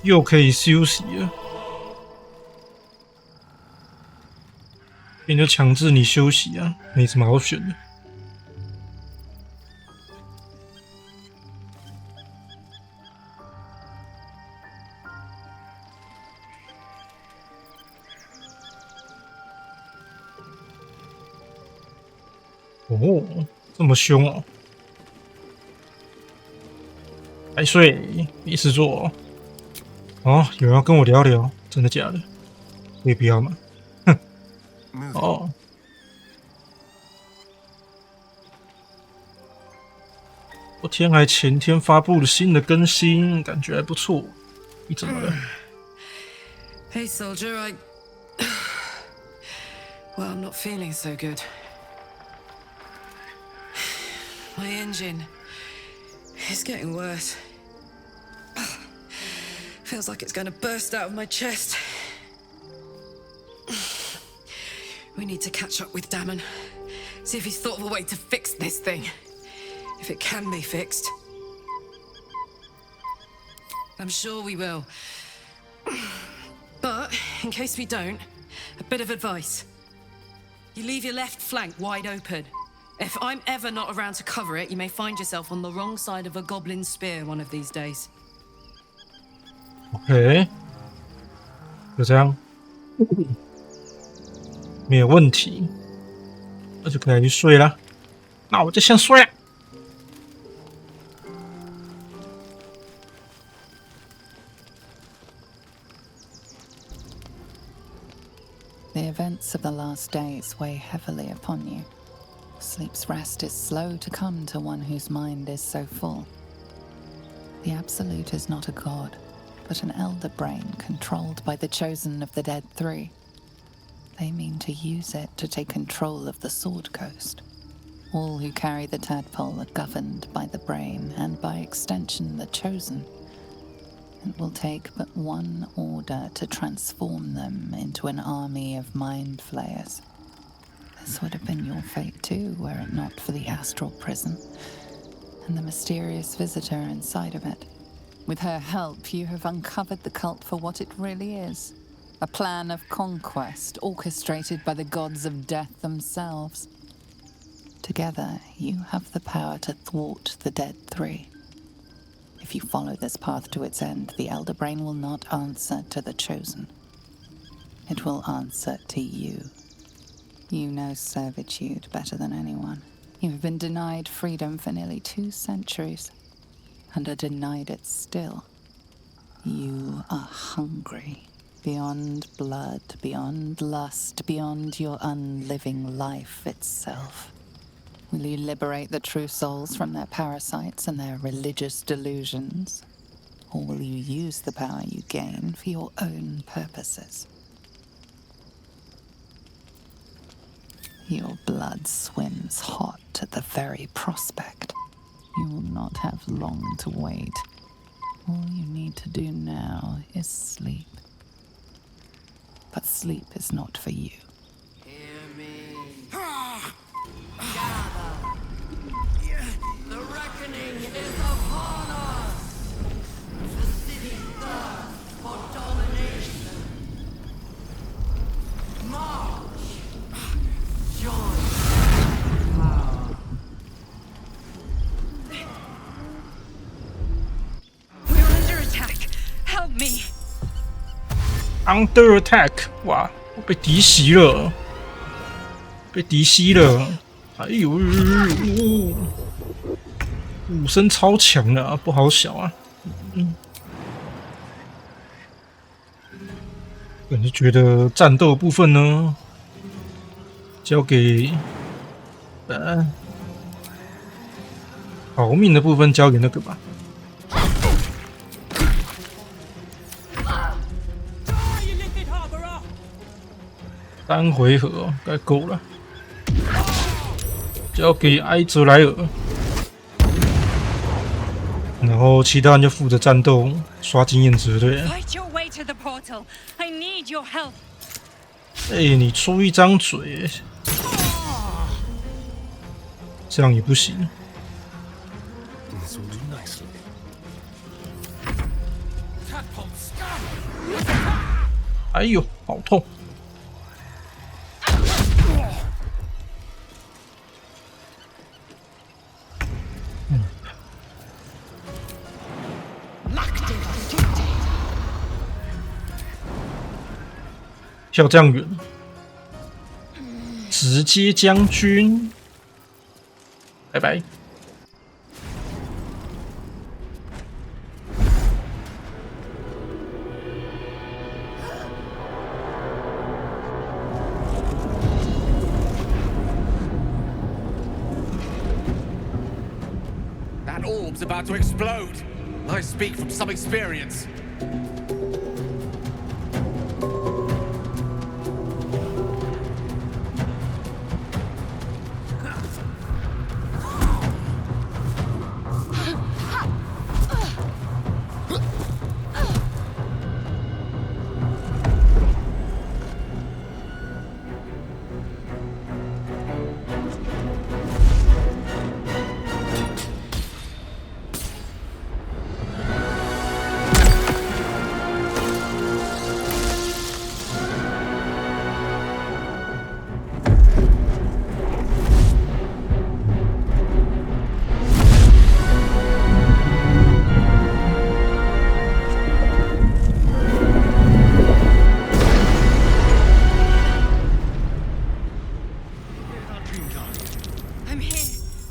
又可以休息了，别人就强制你休息啊，没什么好选的。哦，这么凶哦！还睡，没事做哦。有人要跟我聊聊，真的假的？可以不要吗？哼！哦，昨天还前天发布了新的更新，感觉还不错。你怎么了？ Hey, soldier, Well, I'm not feeling so good. My engine is getting worse. Feels like it's going to burst out of my chest. We need to catch up with Damon. See if he's thought of a way to fix this thing. If it can be fixed. I'm sure we will. But, in case we don't, a bit of advice. You leave your left flank wide open. If I'm ever not around to cover it, you may find yourself on the wrong side of a goblin spear one of these days. OK， 就这样，没有问题，那就可以去睡了。那我就先睡了。The events of the last days weigh heavily upon you. Sleep's rest is slow to come to one whose mind is so full. The Absolute is not a god, but an elder brain controlled by the chosen of the Dead Three. They mean to use it to take control of the Sword Coast. All who carry the tadpole are governed by the brain, and by extension the chosen. It will take but one order to transform them into an army of mind flayers. This would have been your fate too, were it not for the astral prison and the mysterious visitor inside of it. With her help, you have uncovered the cult for what it really is. A plan of conquest orchestrated by the gods of death themselves. Together, you have the power to thwart the Dead Three. If you follow this path to its end, the Elder Brain will not answer to the Chosen. It will answer to you. You know servitude better than anyone. You have been denied freedom for nearly 2 centuries, and are denied it still. You are hungry, beyond blood, beyond lust, beyond your unliving life itself. Will you liberate the true souls from their parasites and their religious delusions? Or will you use the power you gain for your own purposes? Your blood swims hot at the very prospect. You will not have long to wait. All you need to do now is sleep. But sleep is not for you. Hear me. The reckoning is upon us. The city thirsts for domination. March. Join. We're under attack. Help me. Under attack！ 哇，我被敌袭了，被敌袭了！哎呦，武声超强的啊，不好小啊！我就觉得战斗部分呢，交给逃命的部分交给那个吧。3回合该够了，交给埃泽莱尔，然后其他人就负责战斗、刷经验值，对。哎，你出一张嘴，这样也不行。哎呦，好痛！跳这样远，直接将军，拜拜。That orb's about to explode. I speak from some experience.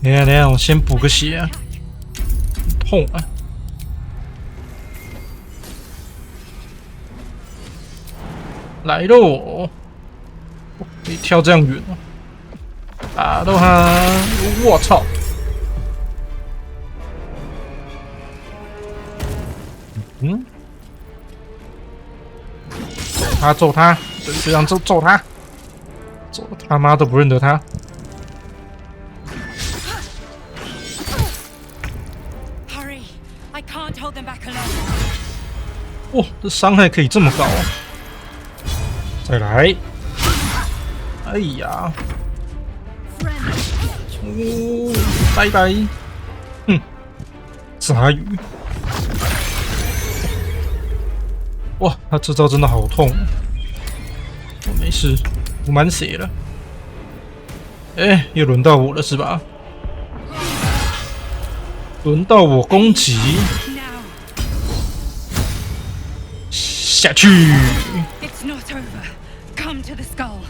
等一下，我先补个血啊，痛啊！来喽！可以跳这样远哦，打到他！我操！嗯，揍他！对，就这样揍他！揍他妈都不认得他！ 哇，这伤害可以这么高啊！再来！哎呀！拜拜！哼，鲨鱼！哇，他这招真的好痛！我没事，我满血了。哎，又轮到我了是吧？轮到我攻击！ 下去！ It's not over. Come to the skull.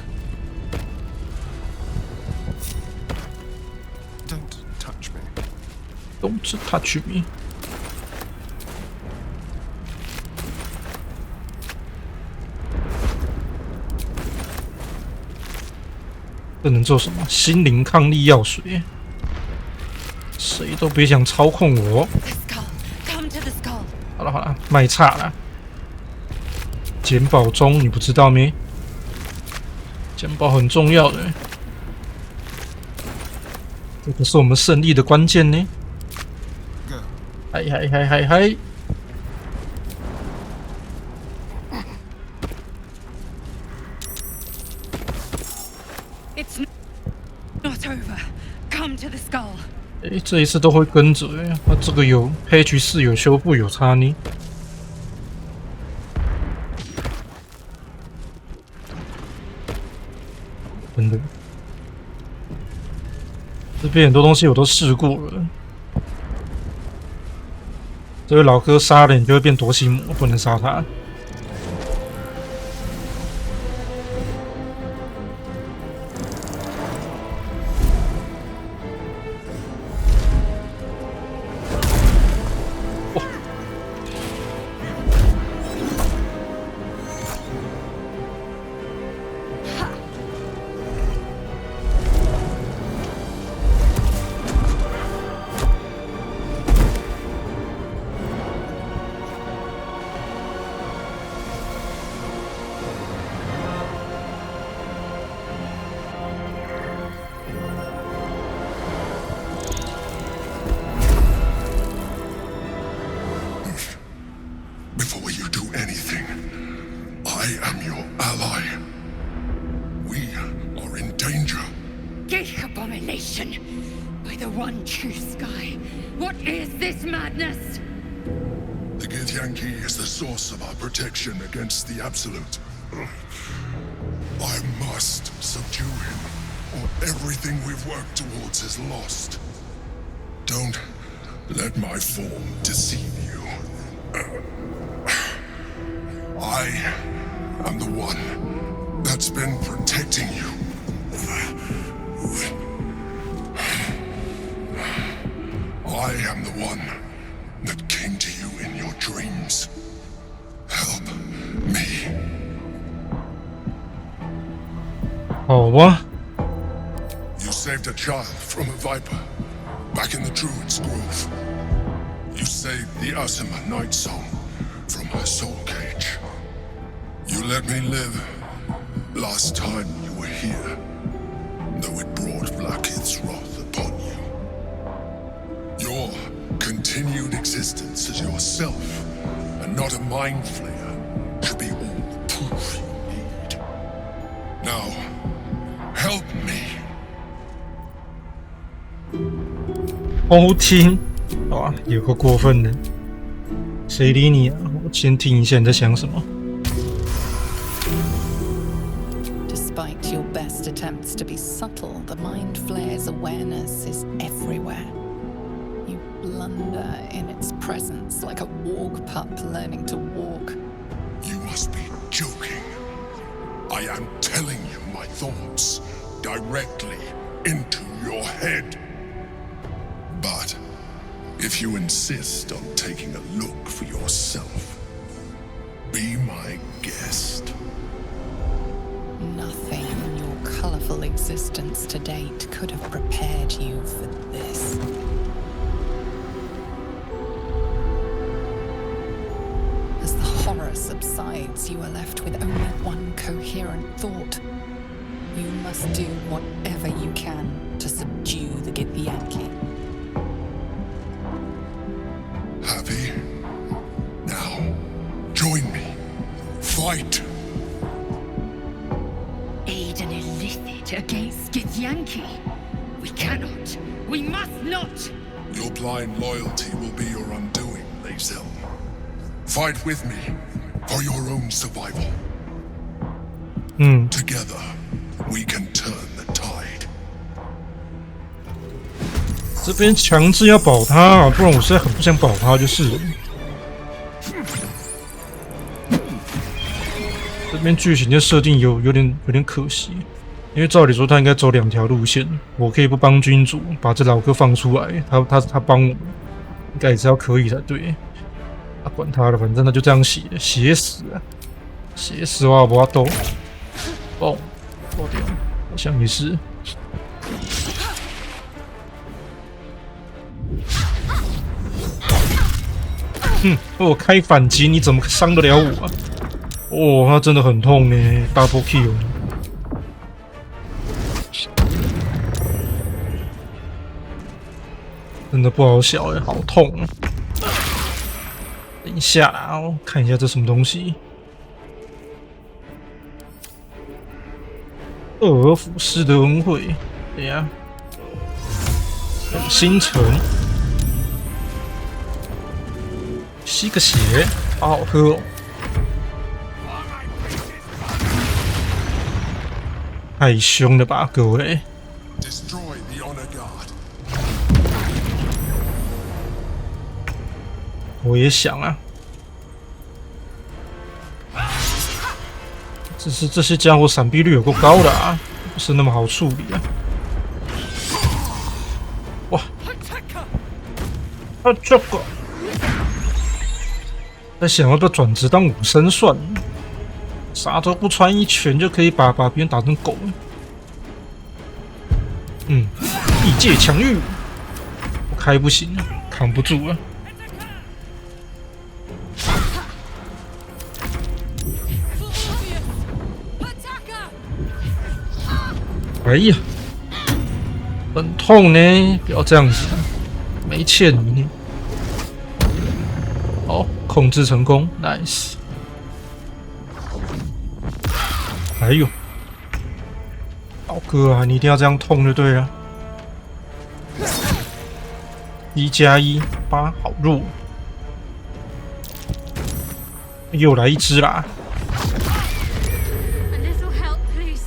Don't touch me. Don't touch me. 这能做什么？心灵抗力药水，谁都别想操控我。好了好了，卖差了。 捡宝中，你不知道没？捡宝很重要的，这个是我们胜利的关键呢。嗨嗨嗨嗨嗨！哎，这一次都会跟着哎，它这个有Patch 4有修复有差呢。 真的，这边很多东西我都试过了。这位老哥杀了你就会变夺心魔，不能杀他。Before you do anything, I am your ally. We are in danger. Geek abomination! By the one true sky, what is this madness? The Githyanki is the source of our protection against the Absolute. I must subdue him, or everything we've worked towards is lost. Don't let my form deceive you. I am the one that's been protecting you. I am the one that came to you in your dreams. Help me. 好啊。 You saved a child from a viper back in the Druid's Grove. You saved the Asima Night Song from her soul cage. You let me live last time you were here, though it brought Blackhead's wrath upon you. Your continued existence as yourself, and not a mind flayer, should be all the proof you need. Now, help me. 偷听，哇，有个过分的，谁理你啊？我先听一下你在想什么。 Despite your best attempts to be subtle, the Mind Flayer's awareness is everywhere. You blunder in its presence like a walk pup learning to walk. You must be joking. I am telling you my thoughts directly into your head. But if you insist on taking a look for yourself, be my guest. Nothing in your colourful existence to date could have prepared you for this. As the horror subsides, you are left with only one coherent thought. You must do whatever you can to subdue the Githyanki. Happy? Now, join me. Fight! Aid an illicit against Githyanki. We cannot. We must not. Your blind loyalty will be your undoing, Lae'zel. Fight with me for your own survival. Together, we can turn the tide. 这边强制要保他啊，不然我实在很不想保他，就是了。这边剧情的设定有点可惜，因为照理说他应该走2条路线，我可以不帮君主把这老哥放出来，他帮我，应该也是要可以才对。啊，管他了，反正他就这样写，写死啊，写死我不要斗，爆掉，好像也是。 我开反击，你怎么伤得了我啊？哦，他真的很痛呢 ，double kill， 真的不好笑哎，好痛啊！等一下啊，我看一下这什么东西。厄尔甫斯的恩惠，对呀，星辰。 吸个血，好好喝哦！太凶了吧，各位！我也想啊，只是这些家伙闪避率有够高的啊，不是那么好处理啊！哇，啊这个！ 在想要不要转职当武生算了，啥都不穿，一拳就可以把别人打成狗。异界强欲，我开不行，扛不住了。哎呀，很痛呢，不要这样子，没欠你呢。 好，控制成功 ，nice。哎呦，老哥啊，你一定要这样痛就对了。1+1，8，好弱。又来一只啦！ A little help, please.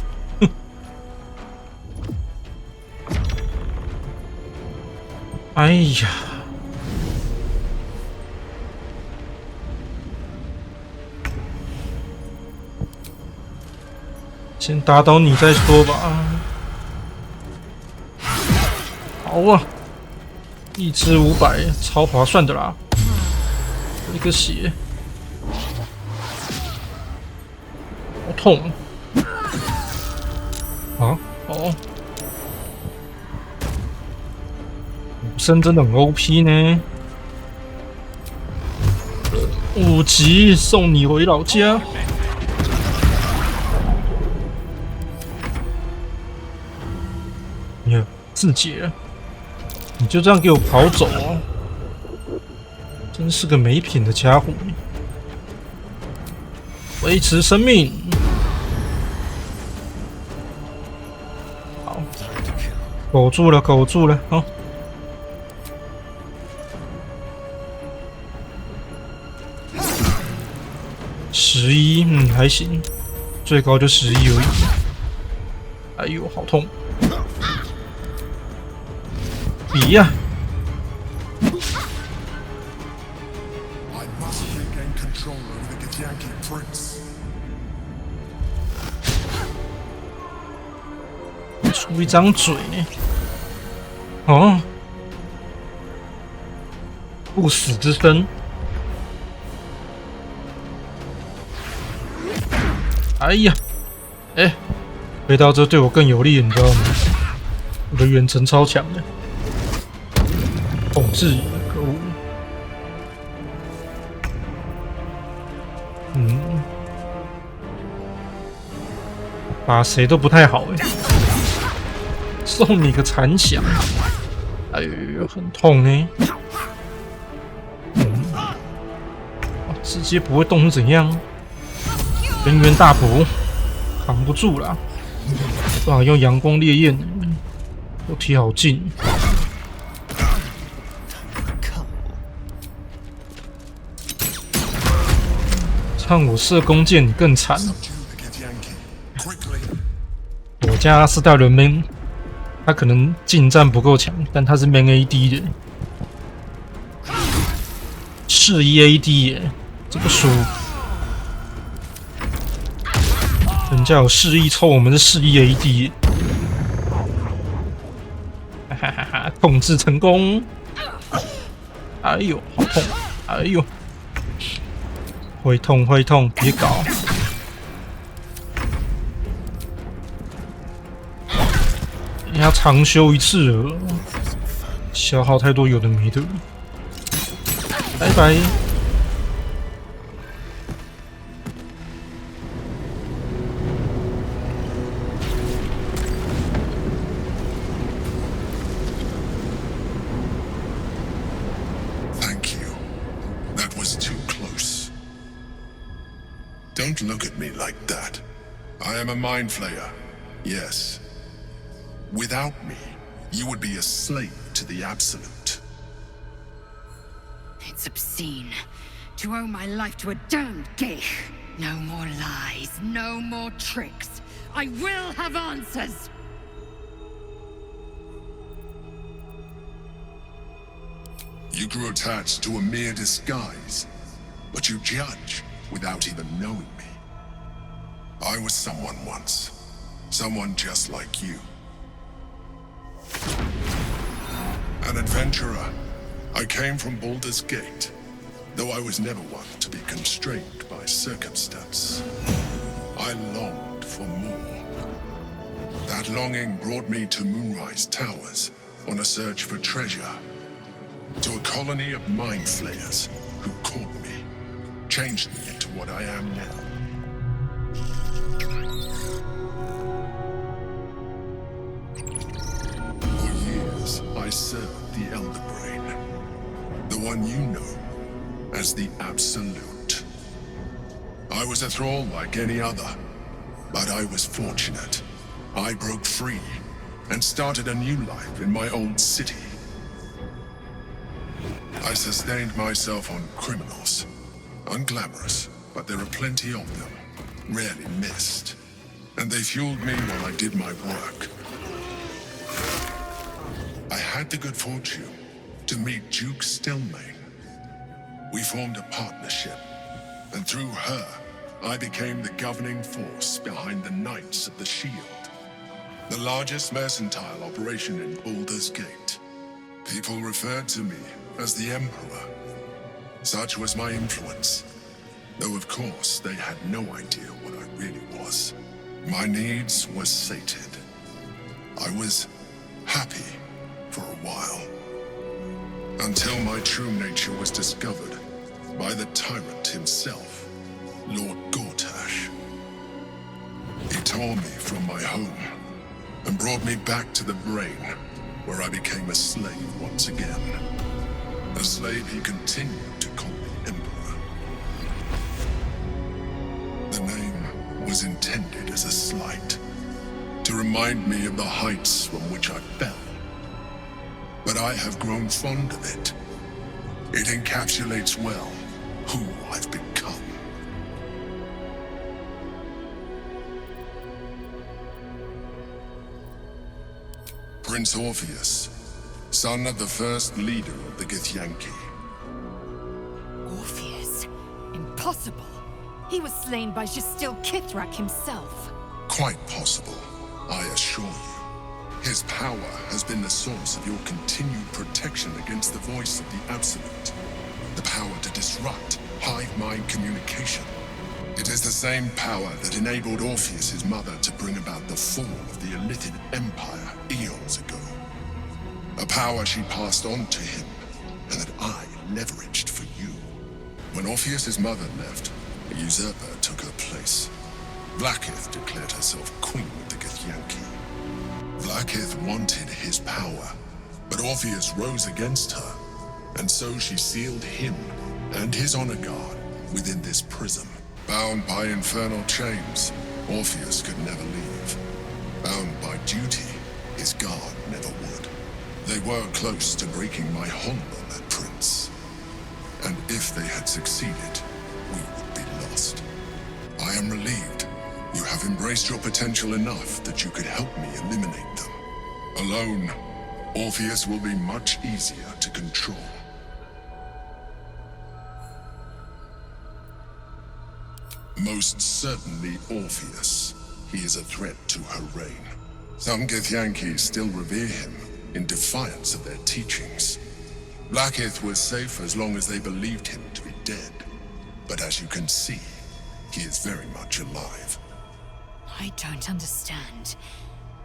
哎呀！先打倒你再说吧。好啊，一只500，超划算的啦！一个血，好痛啊！哦，武僧真的很 OP 呢。5级送你回老家。你自解，你就这样给我跑走哦！真是个没品的家伙！维持生命。好，苟住了，苟住了，好。11，还行，最高就11而已。哎呦，好痛！比呀！ 出一张嘴，哦，不死之身。哎呀，哎，回到这对我更有利，你知道吗？我的远程超强的，统治，可恶。打谁都不太好哎。 送你个残响，哎呦，很痛呢。直接不会动是怎样？人猿大补，扛不住了。不好用阳光烈焰，都提好近。看我射弓箭，你更惨。我家是带人们。 他可能近战不够强，但他是 Man AD 的，示意 AD 耶，这不输。人家有示意抽，我们是示意 AD， 哈哈哈！统治成功！哎呦，好痛！哎呦，会痛会痛，别搞！ 要长修一次了，消耗太多有的没的。拜拜。Thank you. That was too close. Don't look at me like that. I am a mind flayer. Yes. Without me, you would be a slave to the Absolute. It's obscene to owe my life to a damned geich. No more lies, no more tricks. I will have answers. You grew attached to a mere disguise, but you judge without even knowing me. I was someone once, someone just like you. An adventurer. I came from Baldur's Gate, though I was never one to be constrained by circumstance. I longed for more. That longing brought me to Moonrise Towers on a search for treasure, to a colony of mind flayers who caught me, changed me into what I am now. I served the Elder Brain, the one you know as the Absolute. I was a thrall like any other, but I was fortunate. I broke free and started a new life in my old city. I sustained myself on criminals, unglamorous, but there are plenty of them, rarely missed. And they fueled me while I did my work. I had the good fortune to meet Duke Stelmane. We formed a partnership, and through her, I became the governing force behind the Knights of the Shield, the largest mercantile operation in Baldur's Gate. People referred to me as the Emperor. Such was my influence, though of course they had no idea what I really was. My needs were sated. I was happy for a while, until my true nature was discovered by the tyrant himself, Lord Gortash. He tore me from my home and brought me back to the brain, where I became a slave once again. A slave he continued to call me Emperor. The name was intended as a slight, to remind me of the heights from which I fell. But I have grown fond of it. It encapsulates well who I've become. Prince Orpheus, son of the first leader of the Githyanki. Orpheus? Impossible. He was slain by Justil Kithrak himself. Quite possible, I assure you. His power has been the source of your continued protection against the voice of the Absolute. The power to disrupt hive mind communication. It is the same power that enabled Orpheus's mother to bring about the fall of the Illithid Empire eons ago. A power she passed on to him, and that I leveraged for you. When Orpheus's mother left, a usurper took her place. Blackith declared herself queen of the Githyanki. Blackith wanted his power, but Orpheus rose against her, and so she sealed him and his honor guard within this prison. Bound by infernal chains, Orpheus could never leave. Bound by duty, his guard never would. They were close to breaking my hold on that prince. And if they had succeeded, we would be lost. I am relieved. You have embraced your potential enough that you could help me eliminate them. Alone, Orpheus will be much easier to control. Most certainly Orpheus. He is a threat to her reign. Some Githyanki still revere him in defiance of their teachings. Blackith was safe as long as they believed him to be dead. But as you can see, he is very much alive. I don't understand.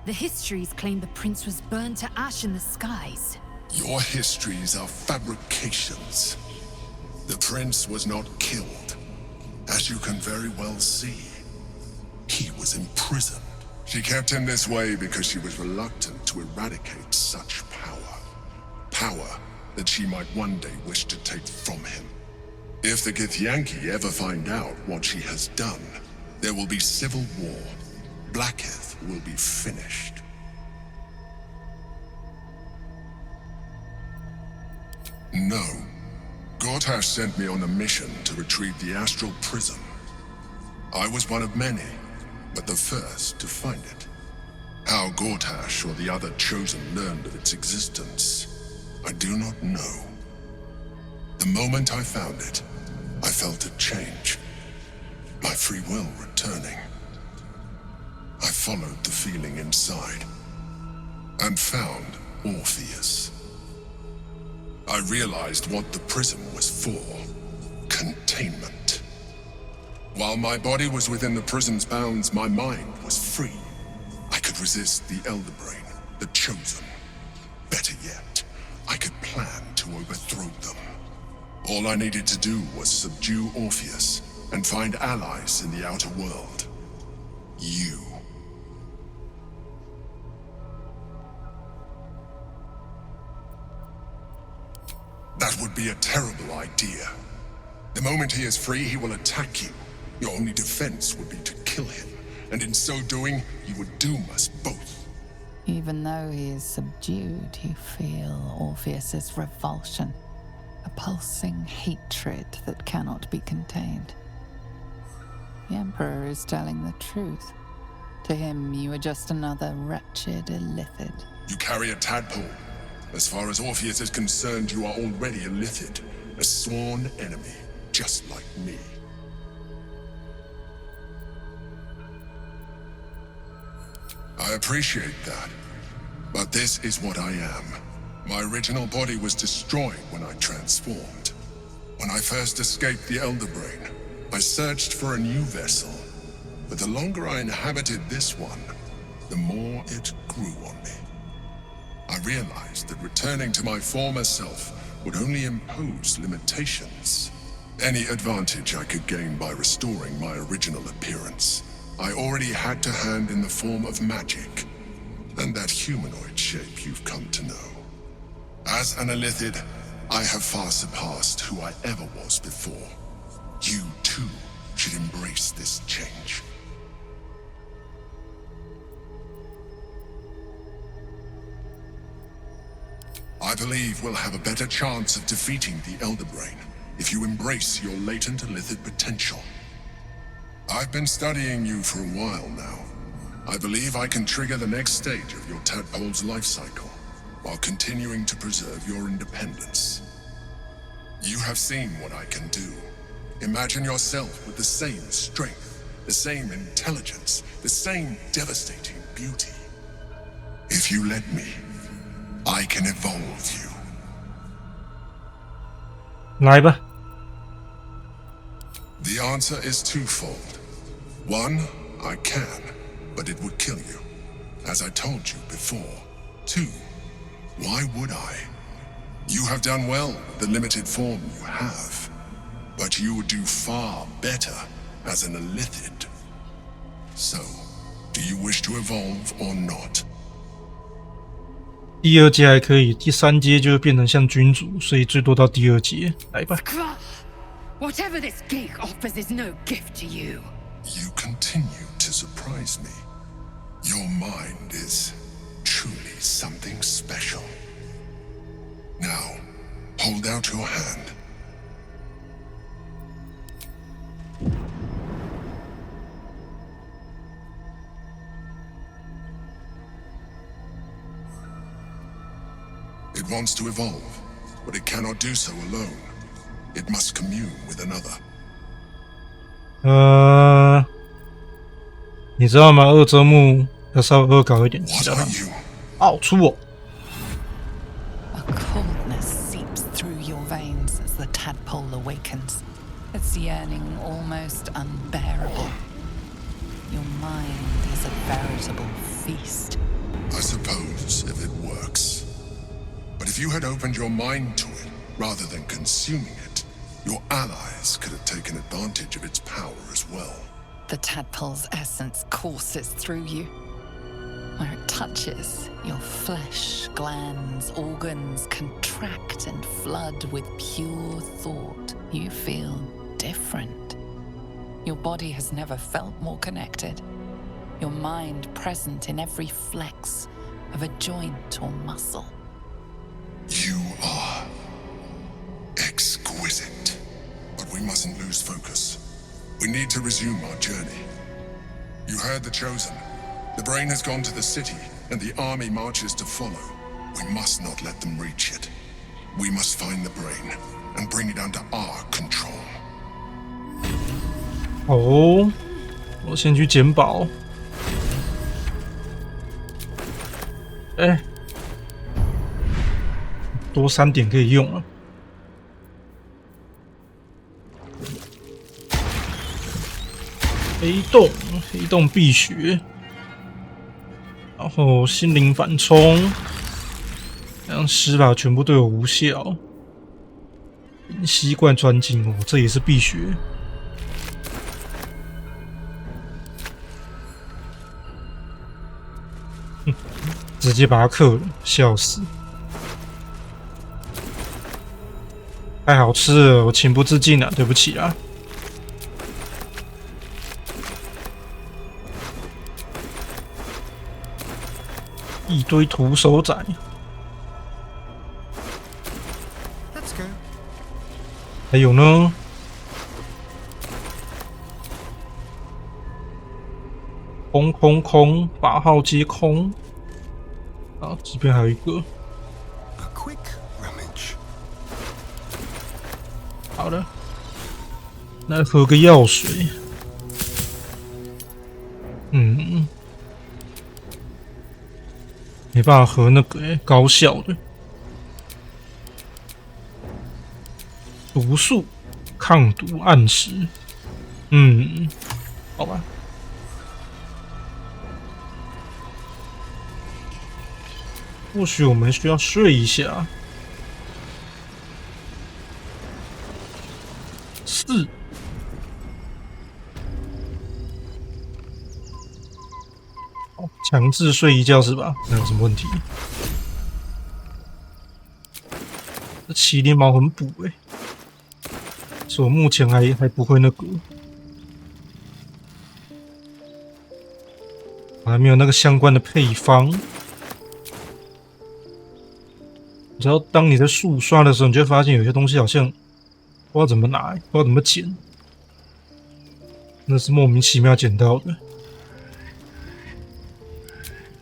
The histories claim the prince was burned to ash in the skies. Your histories are fabrications. The prince was not killed. As you can very well see, he was imprisoned. She kept him this way because she was reluctant to eradicate such power. Power that she might one day wish to take from him. If the Githyanki ever find out what she has done, there will be civil war. Blackith will be finished. No. Gortash sent me on a mission to retrieve the astral prism. I was one of many, but the first to find it. How Gortash or the other chosen learned of its existence, I do not know. The moment I found it, I felt a change. My free will returning. I followed the feeling inside, and found Orpheus. I realized what the prism was for. Containment. While my body was within the prism's bounds, my mind was free. I could resist the Elder Brain, the Chosen. Better yet, I could plan to overthrow them. All I needed to do was subdue Orpheus and find allies in the outer world. You. That would be a terrible idea. The moment he is free, he will attack you. Your only defense would be to kill him, and in so doing, you would doom us both. Even though he is subdued, you feel Orpheus's revulsion, a pulsing hatred that cannot be contained. The Emperor is telling the truth. To him, you are just another wretched illithid. You carry a tadpole. As far as Orpheus is concerned, you are already a illithid, a sworn enemy, just like me. I appreciate that, but this is what I am. My original body was destroyed when I transformed. When I first escaped the Elder Brain, I searched for a new vessel, but the longer I inhabited this one, the more it grew on me. I realized that returning to my former self would only impose limitations. Any advantage I could gain by restoring my original appearance, I already had to hand in the form of magic, and that humanoid shape you've come to know. As an illithid, I have far surpassed who I ever was before. You, too, should embrace this change. I believe we'll have a better chance of defeating the Elder Brain if you embrace your latent illithid potential. I've been studying you for a while now. I believe I can trigger the next stage of your tadpole's life cycle, while continuing to preserve your independence. You have seen what I can do. Imagine yourself with the same strength, the same intelligence, the same devastating beauty. If you let me, I can evolve you. 来吧。 The answer is twofold. One, I can, but it would kill you, as I told you before. Two, why would I? You have done well with the limited form you have, but you would do far better as an illithid. So, do you wish to evolve or not? 第二阶还可以，第三阶就会变成像君主，所以最多到第二阶。来吧。 Whatever this geek offers is no gift to you. You continue to surprise me. Your mind is truly something special. Now, hold out your hand. It wants to evolve, but it cannot do so alone. It must commune with another. 你知道吗？二周目要稍微恶搞一点， What 叫他 are you? 奥出我。 A coldness seeps through your veins as the tadpole awakens, its yearning almost unbearable. Your mind is a veritable feast. I suppose if it works. But if you had opened your mind to it, rather than consuming it, your allies could have taken advantage of its power as well. The tadpole's essence courses through you. Where it touches, your flesh, glands, organs contract and flood with pure thought. You feel different. Your body has never felt more connected. Your mind present in every flex of a joint or muscle. You are exquisite. But we mustn't lose focus. We need to resume our journey. You heard the Chosen. The brain has gone to the city, and the army marches to follow. We must not let them reach it. We must find the brain and bring it under our control. 哦，我先去捡宝。哎，多3点可以用了。黑洞必学，然后心灵反冲，让施法全部对我无效。吸灌专精哦，这也是必学。直接把他克了，笑死！太好吃了，我情不自禁啊，对不起啊。一堆徒手仔， Let's go. 还有呢？空空空，8号接空。啊，这边还有一个。A quick rummage. 好的，来喝个药水。没办法喝那个高效的毒素抗毒暗时。好吧。或许我们需要睡一下。4。强制睡一觉是吧？那有什么问题？这麒麟毛很补所以我目前还不会那个，我还没有那个相关的配方。你知道，当你在速刷的时候，你就会发现有些东西好像不知道怎么拿，不知道怎么捡，那是莫名其妙捡到的。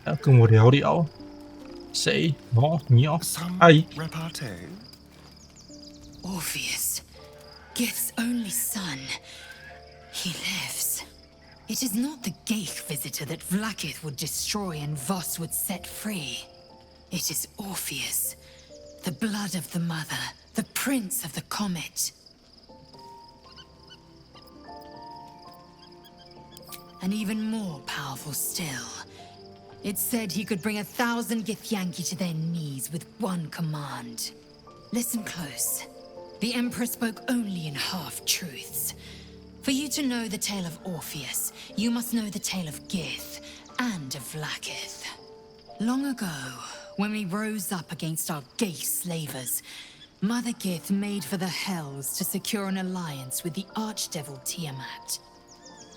要跟我聊聊，谁？哦，你哦，阿姨。 Orpheus, Gith's only son. He lives. It is not the Geich visitor that Vlaakith would destroy and Voss would set free. It is Orpheus, the blood of the mother, the prince of the comet. And even more powerful still. It said he could bring 1,000 Githyanki to their knees with one command. Listen close. The Emperor spoke only in half-truths. For you to know the tale of Orpheus, you must know the tale of Gith and of Vlaakith. Long ago, when we rose up against our Geich slavers, Mother Gith made for the Hells to secure an alliance with the Archdevil Tiamat.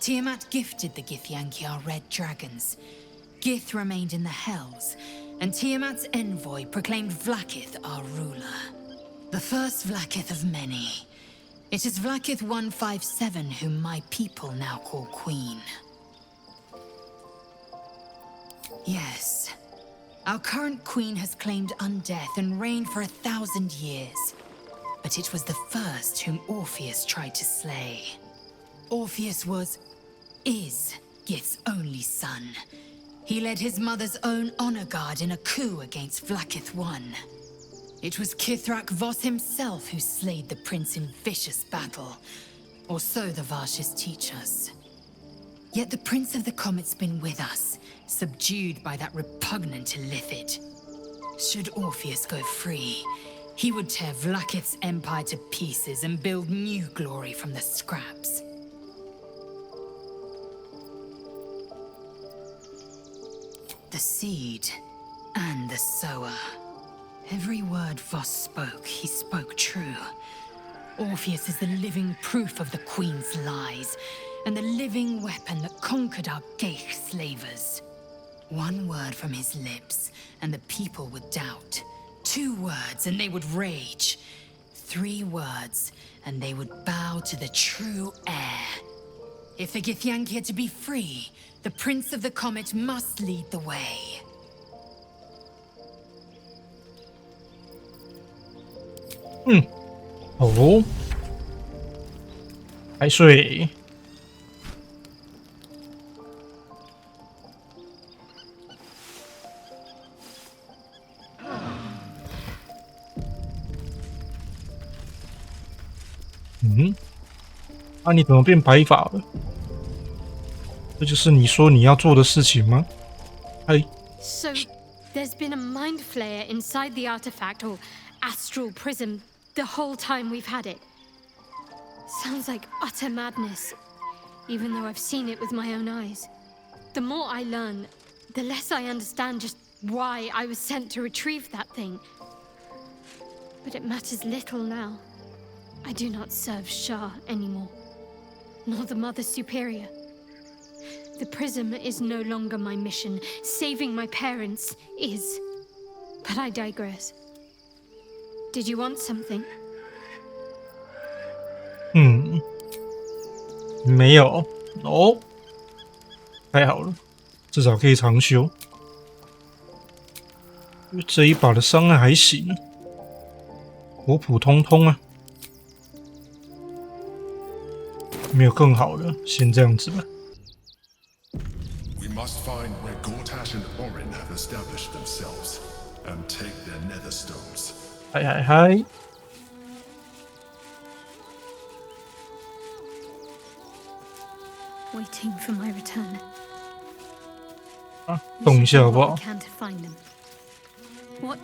Tiamat gifted the Githyanki our red dragons. Gith remained in the Hells, and Tiamat's envoy proclaimed Vlaakith our ruler. The first Vlaakith of many. It is Vlaakith 157 whom my people now call Queen. Yes, our current Queen has claimed undeath and reigned for 1,000 years. But it was the first whom Orpheus tried to slay. Orpheus is Gith's only son. He led his mother's own honor guard in a coup against Vlaakith I. It was Kithrak Voss himself who slayed the prince in vicious battle, or so the Varshas teach us. Yet the Prince of the Comet's been with us, subdued by that repugnant Illithid. Should Orpheus go free, he would tear Vlaakith's empire to pieces and build new glory from the scraps. The seed and the sower. Every word Voss spoke, he spoke true. Orpheus is the living proof of the Queen's lies, and the living weapon that conquered our Geich slavers. One word from his lips, and the people would doubt. 2 words, and they would rage. 3 words, and they would bow to the true heir. If the Githyanki are to be free, the Prince of the Comet must lead the way. 哦，还睡。啊，你怎么变白发了？这就是你说你要做的事情吗？哎。 So, there's been a mind flayer inside the artifact, or astral prism, the whole time we've had it. Sounds like utter madness, even though I've seen it with my own eyes. The more I learn, the less I understand just why I was sent to retrieve that thing. But it matters little now. I do not serve Shah anymore, nor the Mother Superior. The prism is no longer my mission. Saving my parents is. But I digress. Did you want something? 没有哦，太好了。至少可以长修。这一把的伤害还行，普普通通啊，没有更好的，先这样子吧。We must find where Gortash and Orin have established themselves and take their nether stones. 嗨嗨嗨！ Waiting for my return. 动一下好不好？ What can to find them. What